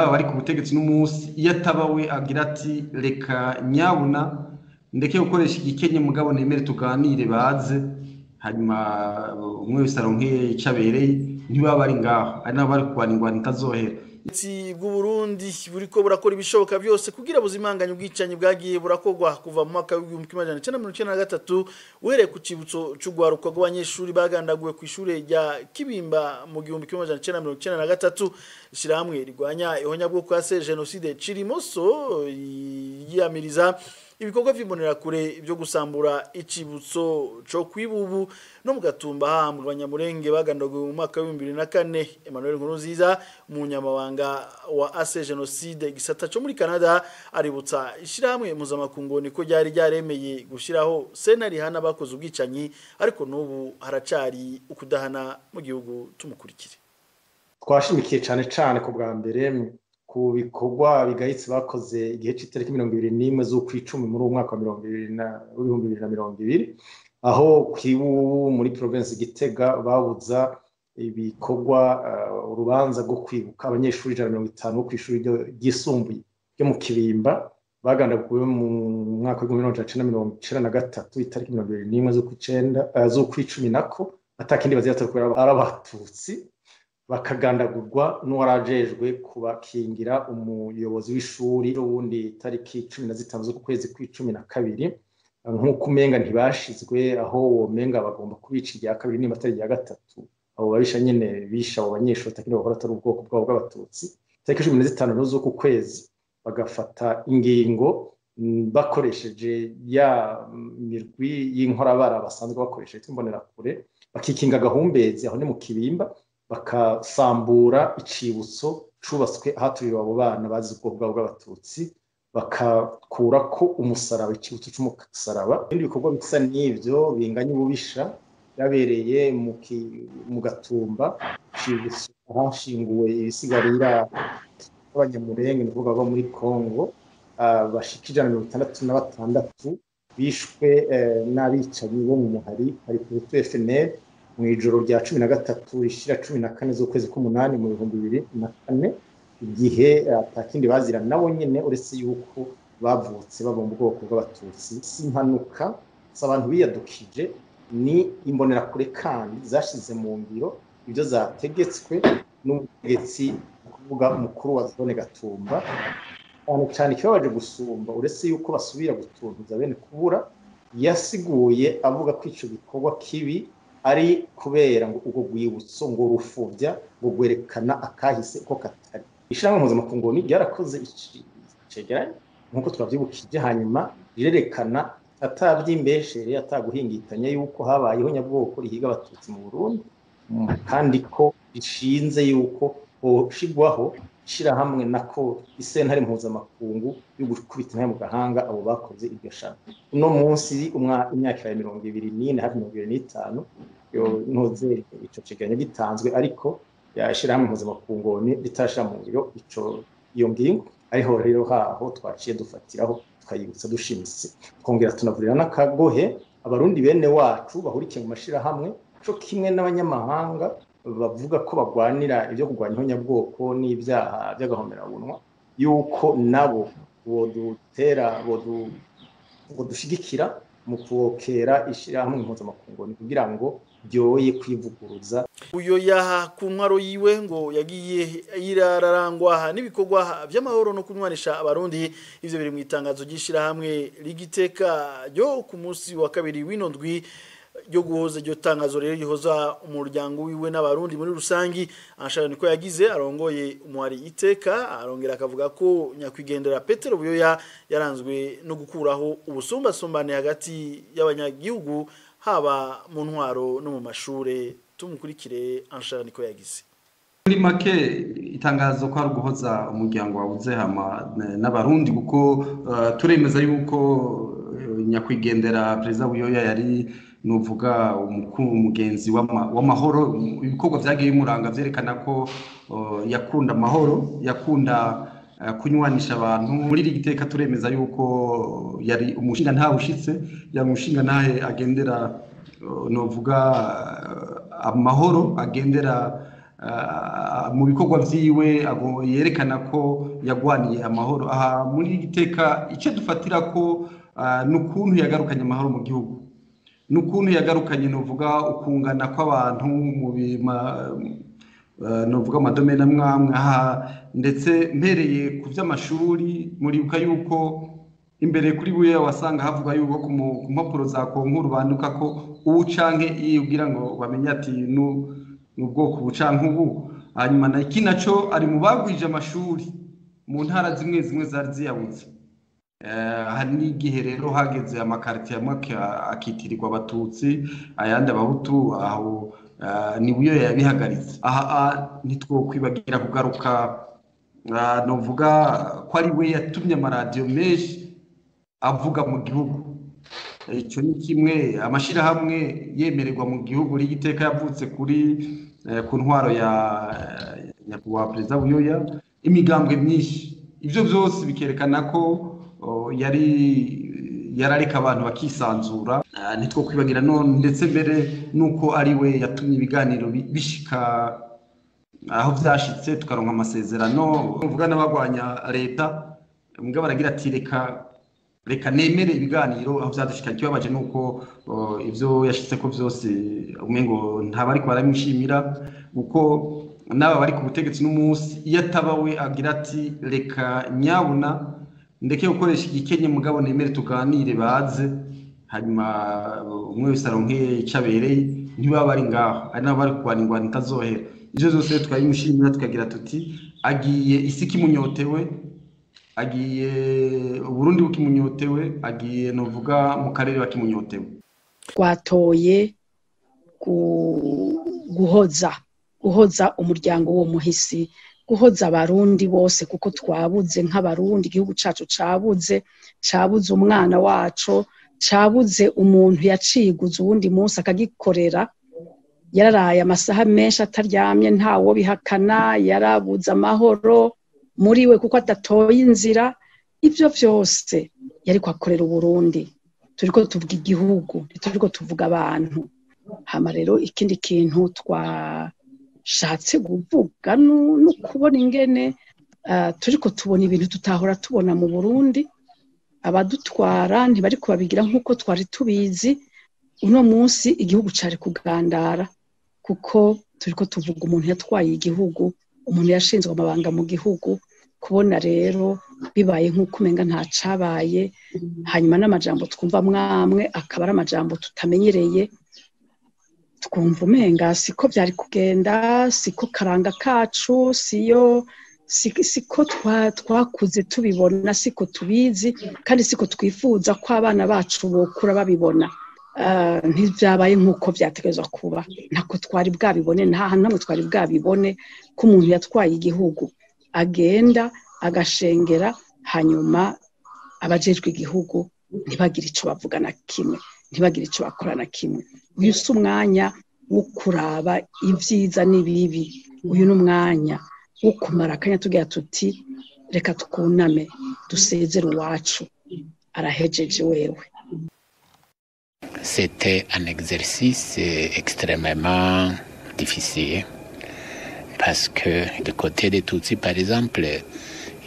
mugabo ari ku butegetsi n'umunsi iyo atabawe agira ati reka nyabuna ndeke gukoresha igikenye mugabo nemere tuganire baze hanyuma umwe wese aronke icabereye ntibaba ari ngaho ari nabo bari kubanirwa nitazohera bw'u Burundi buriko burakora ibishoboka byose kugira buzimanganye ubwicanyi bwagiye burakorwa kuva mu mwaka w'1993 uhereye ku cibutso c'ugwaruka rw'abanyeshuri bagandaguwe ku ishure rya Kibimba mu 1993 ishiramwe rigwanya ihonyabwoko ya genocide Cirimoso yiyamiriza ibikorwa vy'imbonera kure byo gusambura icibutso cyo kwibubu no mu Gatumba mu Banyamurenge bagandaguwe mu mwaka wa 2004 Emmanuel Nkurunziza umunyamabanga wa AC Genocide gisata cyo muri Canada aributsa ishiramwe mpuzamakungu niko ryari ryaremeye gushiraho senari hana bakoze ubwicanyi ariko n'ubu haracari ukudahana mu gihugu tumukurikire. Twashimikiye cyane ku bwa mbere ku bikorwa bigayitse bakoze igihe cy'itariki 21 z'ukwicumi muri umwaka wa 2020 aho kwibu muri province Gitega babuza ibikorwa urubanza rwo kwibuka abanyeshuri 150 ku ishuri ryisumbuye ryo mu Kibimba bagandaguwe mu mwaka wa 1993 itariki 21 z'ukwicumi nako atakindi baziyatokora arabatutsi bakagandagurwa n'uwarajejwe kubakingira umuyobozi w'ishuri rundi tariki 15 z'ukwezi kwa-12 nk'uko umenga ntibashizwe aho womenga bagomba kubica irya kabiri nimba atari irya gatatu abo babisha nyene bisha abo banyeshuri takindi bakora atari ubwoko bwabo bw'abatutsi tariki 15 z'uku kwezi bagafata ingingo bakoresheje ya mirwi y'inkorabara basanzwe bakoresheje twimbonera kure bakikinga gahumbezi aho ni mu Kibimba bakasambura icibutso cubaswe ahaturiwe abo bana bazi ubwoko bwabo bw'abatutsi bakakura ko umusaraba icibutso c'umusaraba ibindi bikorwa bisa n'ivyo binganya ububisha yabereye mu Gatumba cibutso ahashinguwe ibisigarira abanyamurenge n'uvuga abo muri Kongo bashika 166 bishwe n'abicanyi bo mu muhari ari ku FNL mu ijoro rya 13 rishira 14 z'ukwezi k'umunani mu 2004 igihe atakindi bazira nabo nyene uretse yuko bavutse baba mu bwoko bw'abatutsi simpanuka s'abantu biyadukije ni imbonera kure kandi zashize mu ngiro ibyo zategetswe n'umutegetsi kuvuga umukuru wa zone Gatumba cyane kibabaje gusumba uretse yuko basubira gutuntuza bene kubura yasiguye avuga ko ico gikorwa kibi ari kubera ngo ugo gwibutso ngo rufuvya ngo gwerekana akahise ko katari ishiramwe mpuzamakungu ni ryarakoze icegeranye nkuko twavyibukije hanyuma rirerekana atavyimbeshere ataguhingitanya yuko habayeho nyabwoko rihiga abatutsi mu Burundi kandi ko rishinze yuko hoshigwaho shirahamwe nako isentare mpuzamakungu yo gukubita nayo mu gahanga abo bakoze iryo shano uno munsi imyaka ya 2024 hafi 2025 yo ntoze ico cegeranyo gitanzwe ariko yashirahamwe mpuzamakungu ni bitashira mu ngiro ico iyo ngingo ariho rero haho twaciye dufatiraho tukayibutsa dushimise twongera tunavurira n'akagohe abarundi bene wacu bahurikiye mu mashirahamwe cyo kimwe n'abanyamahanga bavuga ko bagwanira ibyo kugwanya ihonyabwoko n'ibyaha by'agahomerabunwa yuko nabo bodushigikira mu kuokera ishirahamwe mpuzamakungu kugira ngo byoye kwivuguruza uyo yaha ku ntwaro yiwe ngo yagiye irararangwa n'ibikorwa by'amahoro no kunywanisha abarundi ivyo biri mu itangazo ry'ishirahamwe rigiteka ryo ku munsi wa kabiri w'inondwi ryo guhoza ryo tangazo rero rihoza umuryango wiwe n'abarundi muri rusangi anshaka niko yagize arongoye umuhari iteka arongera akavuga ko nyakwigendera Petero Buyoya yaranzwe no gukuraho ubusumbasumbane hagati y'abanyagihugu haba mu ntwaro no mu mashure tumukurikire anshaka niko yagize muri make itangazo ko ari guhoza umuryango wabuze hama n'abarundi kuko turemeza yuko nyakwigendera Perezida Buyoya yari nuvuga umugenzi w'amahoro ibikorwa byagiye bimuranga byerekana ko yakunda amahoro yakunda kunywanisha abantu muri iri giteka turemeza yuko yari umushinga ntawe ushitse yamushinga nahe agendera nuvuga amahoro agendera mu bikorwa vyiwe yerekana ko yagwaniye amahoro. Aha muri Giteka icyo dufatira ko n'ukuntu yagarukanye amahoro mu gihugu, n'ukuntu yagarukanye novuga ukungana kw'abantu mu novuga amadomene amwamwe aha, ndetse mpereye ku vy'amashuri muribuka yuko imbere kuri buye wasanga havuga yuko ku mpapuro za konkuru banduka ko ubu canke kugira ngo bamenye ati n'ubwoko bucanke ubu. Hanyuma na iki naco ari mu bagwije amashuri mu ntara zimwe zimwe zari ziyabuze. Hari n'igihe rero hageze amakaritiye amwe akitirirwa Abatutsi ayandi Abahutu, aho ni buyo yabihagaritse. Aha ntitwokwibagira kugaruka novuga ko ari we yatumye amaradiyo menshi avuga mu gihugu. Icyo ni kimwe, amashirahamwe yemererwa mu gihugu Igiteka yavutse ku ntwaro ya nyakubahwa Perezida Buyoya, imigambwe myinshi. Ivyo vyose bikerekana ko yarareka abantu bakisanzura. Nitwo kwibagira none ndetse mbere nuko ari we yatumye ibiganiro bishika aho vyashitse, tukaronka amasezerano. Uvuga n'abagwanya leta mbwa baragira ati reka nemere ibiganiro aho vyadushika. Kibabaje nuko ivyo yashitse ko vyose umengo ntabari ko baramishimira, uko naba bari ku butegetsi n'umunsi iyo atabawe agira ati reka nyabuna ndeke gukoresha igikenye mugabo nemere tuganire baze, hanyuma umwe wese aronke icabereye. Ntibaba bari ngaho, ari nabo bari kurwana ingwano itazohera. Ivyo vyose tukabimushimira tukagira tuti agiye isi kimunyotewe, agiye Uburundi bukimunyotewe, agiye novuga mu karere bakimunyotewe. Twatoye guhoza umuryango wo muhisi, guhoza abarundi bose, kuko twabuze nk'abarundi, igihugu cacu cabuze umwana wacu, cabuze umuntu yaciguze uwundi munsi akagikorera. Yararaye amasaha menshi ataryamye, ntawo bihakana, yarabuze amahoro muri we kuko atatoye inzira. Ivyo vyose yariko akorera Uburundi. Turiko tuvuga igihugu, turiko tuvuga abantu. Hama rero ikindi kintu twashatse kuvuga no kubona ingene turiko tubona ibintu tutahora tubona mu Burundi. Abadutwara ntibariko babigira nk'uko twari tubizi. Uno munsi igihugu cari kugandara, kuko turiko tuvuga umuntu yatwaye igihugu, umuntu yashinzwe amabanga mu gihugu. Kubona rero bibaye nk'uko umenga nta cabaye, hanyuma n'amajambo twumva mwamwe akaba ari amajambo tutamenyereye, twumva umenga siko byari kugenda, siko karanga kacu, siko twakuze tubibona, siko tubizi, kandi siko twifuza ko abana bacu bokura babibona. Ntibyabaye nk'uko byategerezwa kuba, ntako twari bwabibone, nta hantu hamwe twari bwabibone ko umuntu yatwaye igihugu agenda agashengera, hanyuma abajejwe igihugu ntibagire ico bavuga na kimwe, ntibagire ico bakora na kimwe. Uyu si umwanya wo kuraba ivyiza n'ibibi, uyu ni umwanya wo kumara akanya tugira tuti reka tukuname dusezere uwacu arahejeje wewe. C'était un exercice extrêmement difficile parce que du côté des Tutsis, par exemple,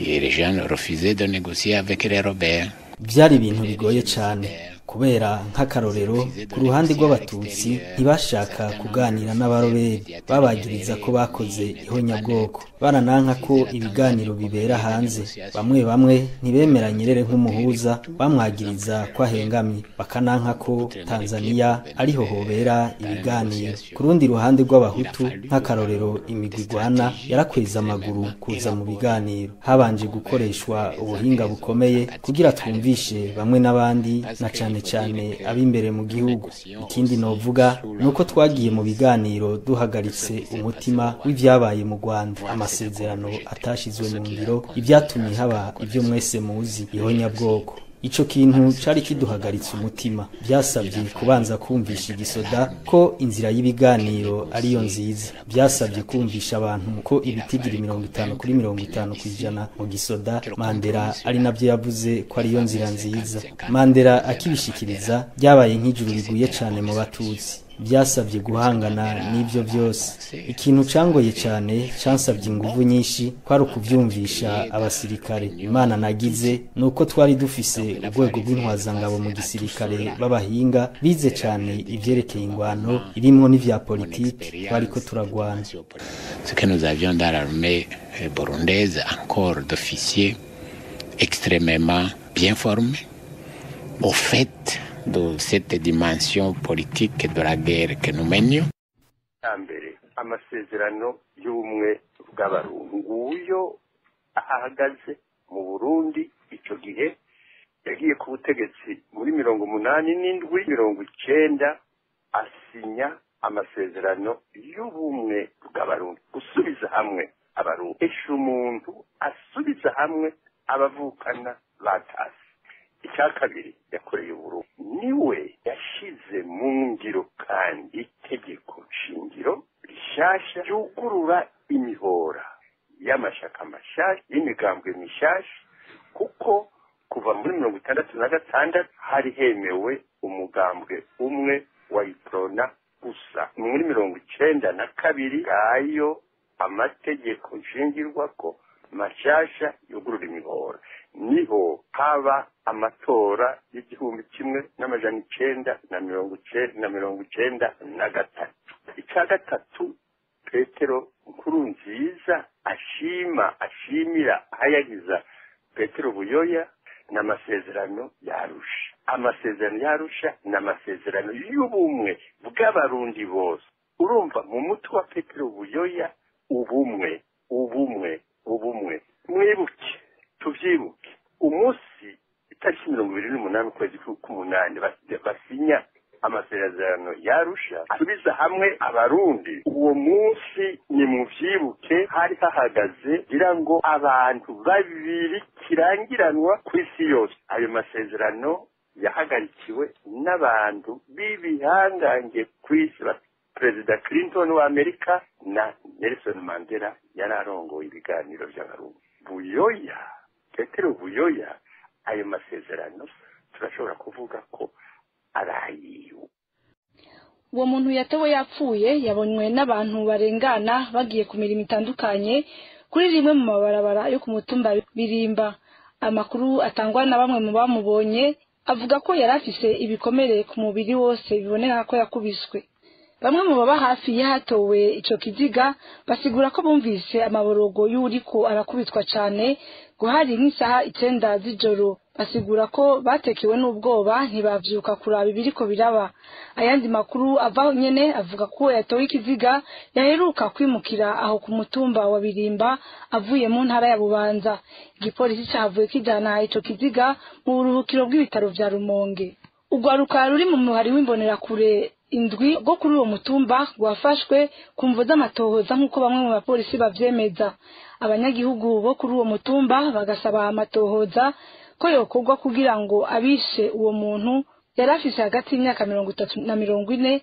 les gens refusaient de négocier avec les rebelles. Byari ibintu bigoye cyane kubera nk'akarorero ku ruhande rw'Abatutsi ntibashaka kuganira n'abaroberi, babagiriza ko bakoze ihonyabwoko, barananka ko ibiganiro bibera hanze. Bamwe ntibemeranye rero nk'umuhuza, bamwagiriza ko ahengamye, bakananka ko Tanzania ariho hobera ibiganiro. Ku rundi ruhande rw'Abahutu nk'akarorero imigwi igwana yarakweza amaguru kuza mu biganiro, habanje gukoreshwa ubuhinga bukomeye kugira twumvishe bamwe n'abandi, na cyane ab'imbere mu gihugu. Ikindi novuga nuko twagiye mu biganiro duhagaritse umutima w'ivyabaye mu Rwanda, amasezerano atashizwe mu ngiro, ivyatumye haba ivyo mwese muzi, ihonyabwoko. Ico kintu cari kiduhagaritse umutima. Byasabye kubanza kumvisha igisoda ko inzira y'ibiganiro ariyo nziza. Byasabye kumvisha abantu ko ibitigiri 50-50% mu gisoda Mandela ari navyo yavuze ko ariyo nzira nziza. Mandela akibishikiriza byabaye nk'ijuru riguye cyane mu Batutsi. byasabye guhangana n'ibyo byose. Ikintu cangoye cyane cansabye inguvu nyinshi kwari ukuvyumvisha abasirikare. Imana nagize nuko twari dufise urwego rw'intwazangabo mu gisirikare b'abahinga bize cyane ivyerekeye ingwano irimwo n'ivya politike twariko turagwana. Ce que nous avions dans l'armée burundaise, encore d'officiers extrêmement bien formés au fait de cette dimension politique de la guerre que nous menions. Amasezerano y'ubumwe bw'abarundi nguyo ahagaze mu Burundi ico gihe yagiye ku butegetsi muri 87 90 asinya amasezerano y'ubumwe bw'abarundi gusubiza hamwe abarundi. Esha umuntu asubiza hamwe abavukana batasi. Icya kabiri yakoreye Burundi niwe yashize mu ngiro kandi itegeko shingiro rishasha ryugurura imihora y'amashaka mashasha y'imigambwe mishasha, kuko kuva muri 66 hari hemewe umugambwe umwe wa Iprona gusa. Muri 92 ayo amategeko nshingirwako mashasha yugurura imihora niho haba amatora y'igihumbi kimwe n'amajana 1993. Icya gatatu Petero Nkurunziza ashimira hayagiza Petero Buyoya n'amasezerano yarusha. Amasezerano yarusha n'amasezerano y'ubumwe bw'abarundi bose. Urumva mu mutwe wa Petero Buyoya ubumwe. Mwibuke tuvyibuke umunsi itariki 28 ukwezi k'umunani basinya amasezerano yarusha asubiza hamwe abarundi. Uwo munsi ni muvyibuke hari hahagaze gira ngo abantu babiri kirangiranwa ku isi yose. Ayo masezerano yahagarikiwe n'abantu b'ibihangange ku isi, Perezida Clinton wa Amerika na Nelson Mandela yararongoye ibiganiro by'abarundi. Buyoya, Petero Buyoya, ayo masezerano turashobora kuvuga ko arayiwe. Uwo muntu yatewe yapfuye yabonywe n'abantu barengana bagiye ku mirimo itandukanye kuri rimwe mu mabarabara yo ku mutumba Birimba. Amakuru atangwa na bamwe mu bamubonye avuga ko yarafise ibikomere ku mubiri wose biboneka ko yakubiswe. Bamwe mu baba hafi y'ahatowe ico kiziga basigura ko bumvise amaborogo y'uriko arakubitwa cane guhari nk'isaha 9 z'ijoro. Basigura ko batekewe n'ubwoba ntibavyuka kuraba ibiriko biraba. Ayandi makuru avaho nyene avuga ko yatowe ikiziga yaheruka kwimukira aho ku mutumba wa Birimba avuye mu ntara ya Bubanza. Igipolisi cavuye kijana ico kiziga mu buruhukiro bw'ibitaro vya Rumonge. Ugwaruka ruri mu muhari w'imbonerakure indwi go kuri uwo mutumba gwafashwe kumvo z'amatohoza nk'uko bamwe mu bapolisi bavyemeza. Abanyagihugu bo kuri uwo mutumba bagasaba amatohoza ko yokorwa kugira ngo abishe uwo muntu yarafise hagati y'imyaka 30 na 40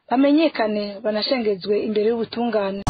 bamenyekane banashengezwe imbere y'ubutungane.